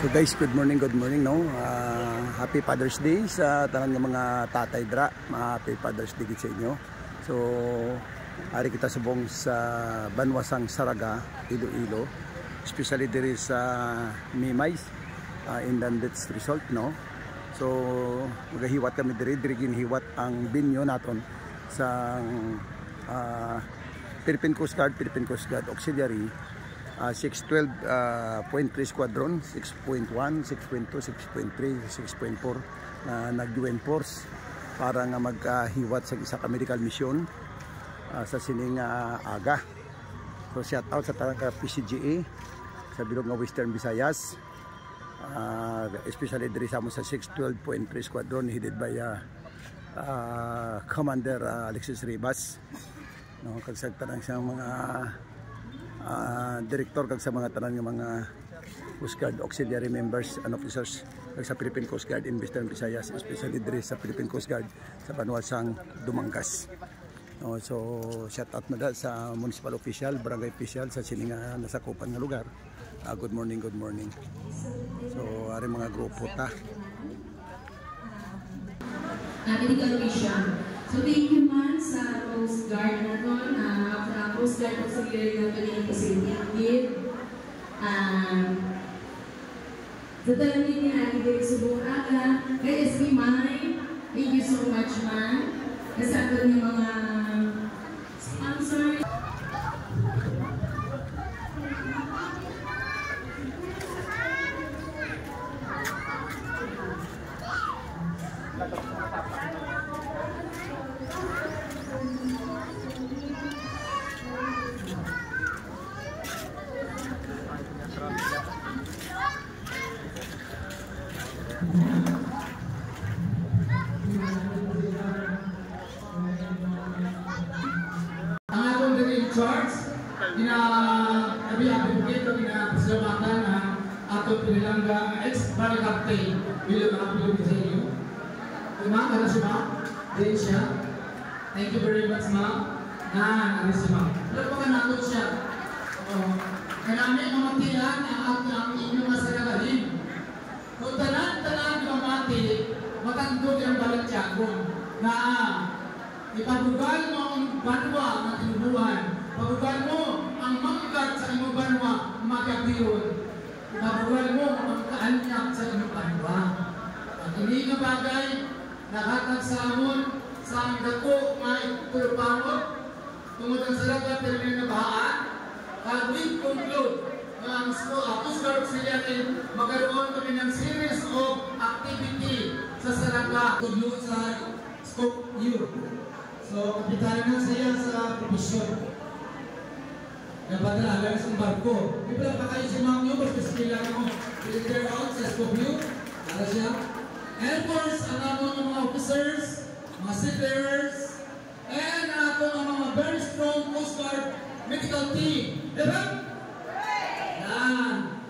So guys, good morning no. Happy Father's Day sa tanang ng mga tatay dra. Happy Father's Day sa inyo. So ari kita subong sa Banwasang Saraga, Iloilo. Especially diri sa Mimay, Indandets result no. So magahiwat kami diri ginhiwat ang binyo naton sa Philippine Coast Guard Auxiliary 612.3 Squadron, 6.1, 6.2, 6.3, 6.4 na nag-UN force para nga maghiwat sa isa ka medical mission sa sining aga. So shout out sa tanang PCGA sa bilog nga Western Visayas, especially diri sa mo sa 612.3 Squadron headed by Commander Alexis Ribas, no, kag sa tanang siyang mga director kag sa mga tanan nga mga Coast Guard auxiliary members and officers kag sa Philippine Coast Guard in Western Visayas, especially diri sa Philippine Coast Guard sa Banwasang Dumangas. No, so shout out na sa municipal official, barangay official sa sining nasakupan nga lugar. Good morning. So ari mga grupo ta. Medical mission. So thank you man sa Coast Guard naton, Coast Guard auxiliary naton yung facility. Sa talang din niya dito sa buong aga, kay SB Mine, thank you so much man. Kasi ato yung mga sponsors. Charts, abiyabigay kami na pasalamatan na ato pinilangga ex-Barry Captain bilang nakapilog sa inyo. Ma'am, ano si Ma'am? Din siya. Thank you very much Ma'am. Ano si Ma'am? Pero pa ka nato siya. Kanami mamatihan ang inyong masalagahin. Kung tanan-tanan yung mamati, matandog yung balatyagon na ipabugal mo ang banwa ng tinubuhan. Pabugal mo ang manggat sa imong banwa, magabiyon. Pabugal mo ang kaanyak sa imong banwa. Ang ini nga bagay, nakatag sa amon, sa ang dako, may tulupangod, tungod ang salaga, pero may nabahaan. Kag we conclude na ang Coast Guard Auxiliary magkaroon kami ng series of activity sa salaga tungod sa Scope U. So, kapitanan na siya sa provision. Napadala sa barko. Di pala pa kayo si Ma'am nyo, basta kailangan mo filter out sa scope nyo. Para siya. Air Force, ang ng mga officers, mga seafarers, and ang mga very strong Coast Guard medical team. Diba? Yan.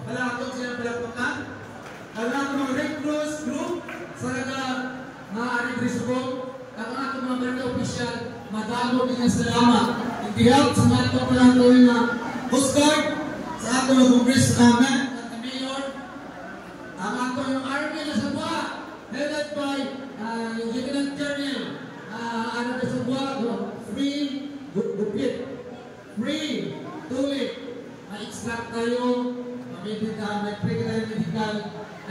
Palakot siya palapakan. Ang mga Red Cross group, sa mga arig-risubong, at ang ating mga barangay official, madalo din ang salamat. Ikihelp sa mga ito palang gawin na Coast Guard, sa ato ng Congressman at the Mayor, ang ato yung Army na sa buwa, headed by yung Lieutenant Colonel, ano na sa buwa, free, gupit, free, tulit, ma-extract tayo, may pre tayo medical,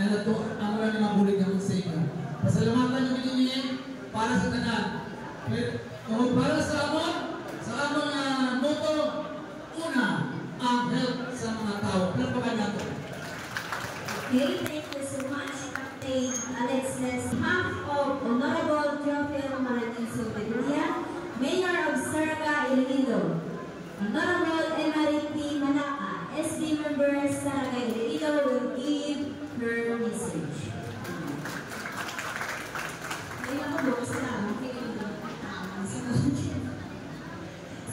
na ito ang wala na mabulig naman sa inyo. Pasalamatan yung pinumingin para sa tanan. Kung para sa amon moto, una, ang help sa mga tao. Palapakan natin. Okay, thank you so much, Captain Alexis. Half of Honorable Teofilo Maraniso Bedulia, Mayor of Saraga, Iloilo. Honorable MRP Manaka, SB member Saraga, Iloilo, will give her message.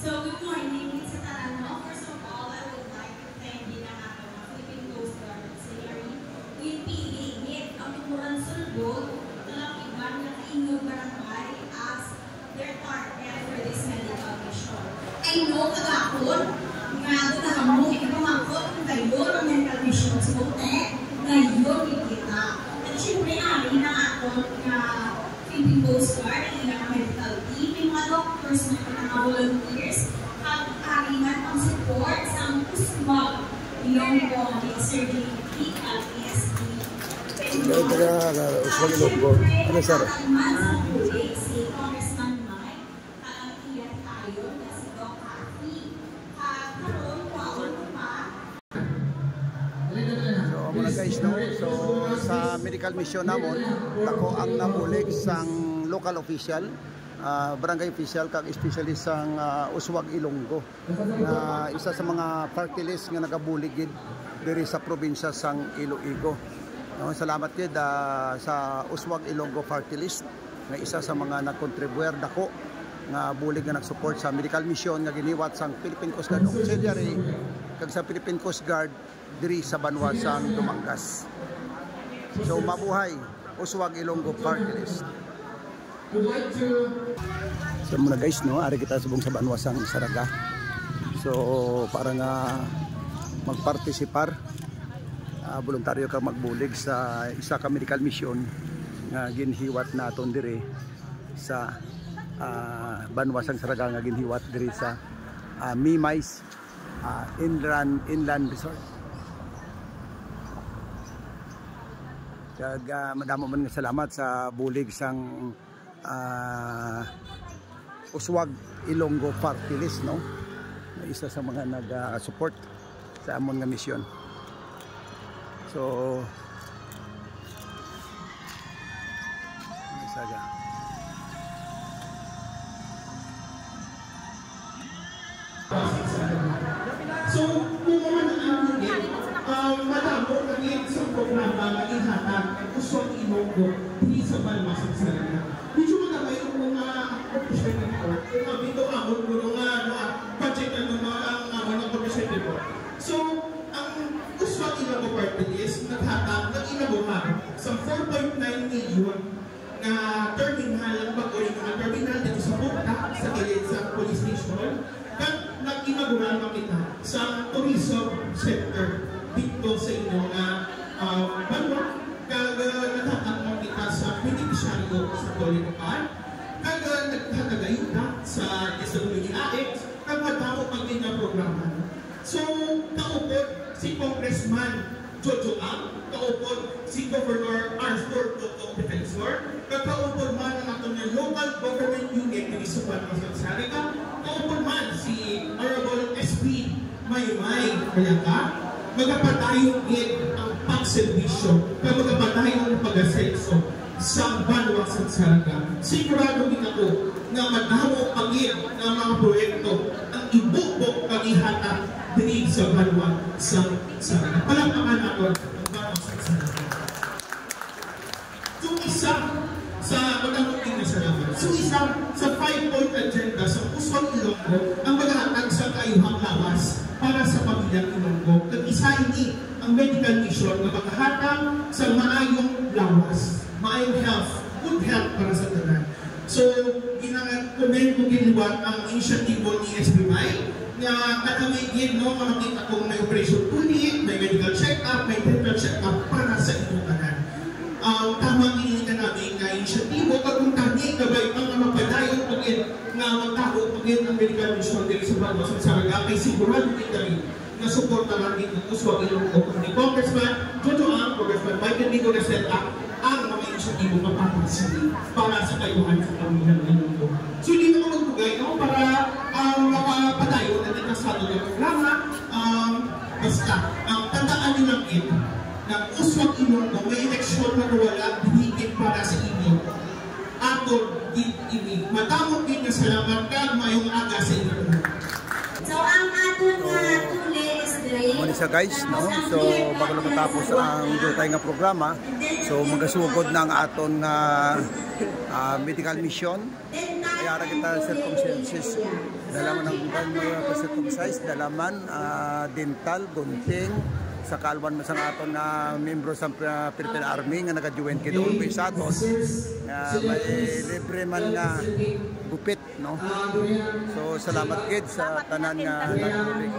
So good morning, it's Tarano. First of all, I would like to thank the Philippine Coast Guard Auxiliary. We pigit ang tukuran sulbog ng ibang nakaingog barangay as their partner for this medical mission. I know kagakot, nga doon na kamo, ipamangkot kung kayo ng medical mission sa Bote, ngayon kita. At syempre, ari na ako na Philippine Coast Guard, ang ilang medical team, may mga doctors na mga volunteers, ang ari man ang support sa Uswag Ilonggo Surgery at PSP. Uswag Ilonggo. Ano, sir? Si Congressman Mike, iyan tayo na si Doc Happy. Karoon pa, So mga guys, no? So sa medical mission namon, ako ang nabulig sang local official, barangay official kag especially sang Uswag Ilonggo, na isa sa mga party list nga nagabuligid diri sa probinsya sang Iloilo. No, salamat gid sa Uswag Ilonggo party list nga isa sa mga nagkontribuyer dako nga bulig nga nagsupport sa medical mission nga giniwat sang Philippine Coast Guard Auxiliary kag sa Philippine Coast Guard diri sa Banwa sang Dumangas. So mabuhay Uswag Ilonggo party list. So muna guys, no, ari kita subong sa Banwa sang Saraga. So para nga magpartisipar, voluntaryo ka magbulig sa isa ka medical mission nga ginhiwat naton diri sa Banwa sang Saraga nga ginhiwat diri sa Mimays Inland Resort. Kag madamo man nga salamat sa bulig sang Uswag Ilonggo party list, no? Isa sa mga nag-support sa amon nga mission. So saga. So, kung naman ang madamo naging sa programa na ihatag ang Uswag Ilonggo di sa Banwa sang Saraga. Medyo magabay yung mga opportunity ko, kung mabito ako kung budget na mga opportunity ko. So, ang Uswag Ilonggo party list naghatag ng inabuhan sa 4.9 million na terminal, ang pag-uling ng terminal dito sa Punta, sa gilid sa police station, at nag-inabuhan makita sa tourism sector dito sa inyo na Banwa, kag naghatag makita sa beneficiaryo sa Tolinopan, kag naghatagayuda sa DSWD-AX, kag matao pag na programa. So, kaupod si Congressman Jojo Ang, kaupod si Governor Arthur Toto Defensor, kaupod man ang atong local government unit ng Banwa sang Saraga, kaupod man si Honorable SP Maymay Mayaga, magapatayong ang pagservisyo, kaya magapatayong ang pag-asenso sa Banwa sang Saraga. Sigurado din ako na madamo pagin ng mga proyekto ang ibubok pag-ihata diri sa Banwa sang Saraga. Palakpakan ako ang Banwa sang Saraga. So isa sa magandang na salamat. So isa sa 5-point agenda sa Uswag Ilonggo ang maghatag sa kayuhang lawas para sa pamilyang Ilonggo. At isa ini ang medical mission na maghatag sa maayong lawas, maayong health, good health para sa tanan. So, ginang-comment ko giniwat ang inisyatibo ni SBY na katamigin, no, makakita kong may operation unit, may medical check-up, may dental check-up para sa inyong tanan. Tamang iniingan namin na inisyatibo, kung tani, gabay ang mapadayon pagin na magtago pagin ang medical mission dito sa Banwa sang Saraga, kay sigurado din kami na suporta lang din ng Uswag Ilonggo ni Congressman Jojo Ang, Congressman Michael Nico Receta, ang mga inisyatibo mapapasili para sa kayuhan sa pamilya ng Ilonggo. So, hindi naman magbugay, no, para mapapadayon na din ang salo ng programa. Basta, tandaan nyo lang ito, na Uswag Ilonggo, may eleksyon na wala, binigit para sa inyo. Ato, ini, matamot din na salamat ka, mayong aga sa inyo. So, ang aton nga tulis is Muna siya guys, no? So bago na matapos ang dutay nga programa, so magasugod na ang aton medical mission. Kaya ra kita circumstances, dalaman ang mga circumcise, dalaman dental, gunting, sa kalwan mo sa aton na membro sa Philippine Army nga naka-join kid always sa aton. May libre man nga gupit, no? So salamat kid sa tanan nga nagbulig.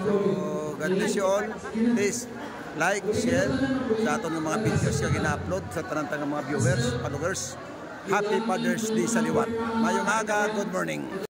So God bless you all. Please like, share sa aton ng mga videos nga gina-upload sa tanang mga viewers, followers. Happy Father's Day sa liwat. Mayong aga, good morning.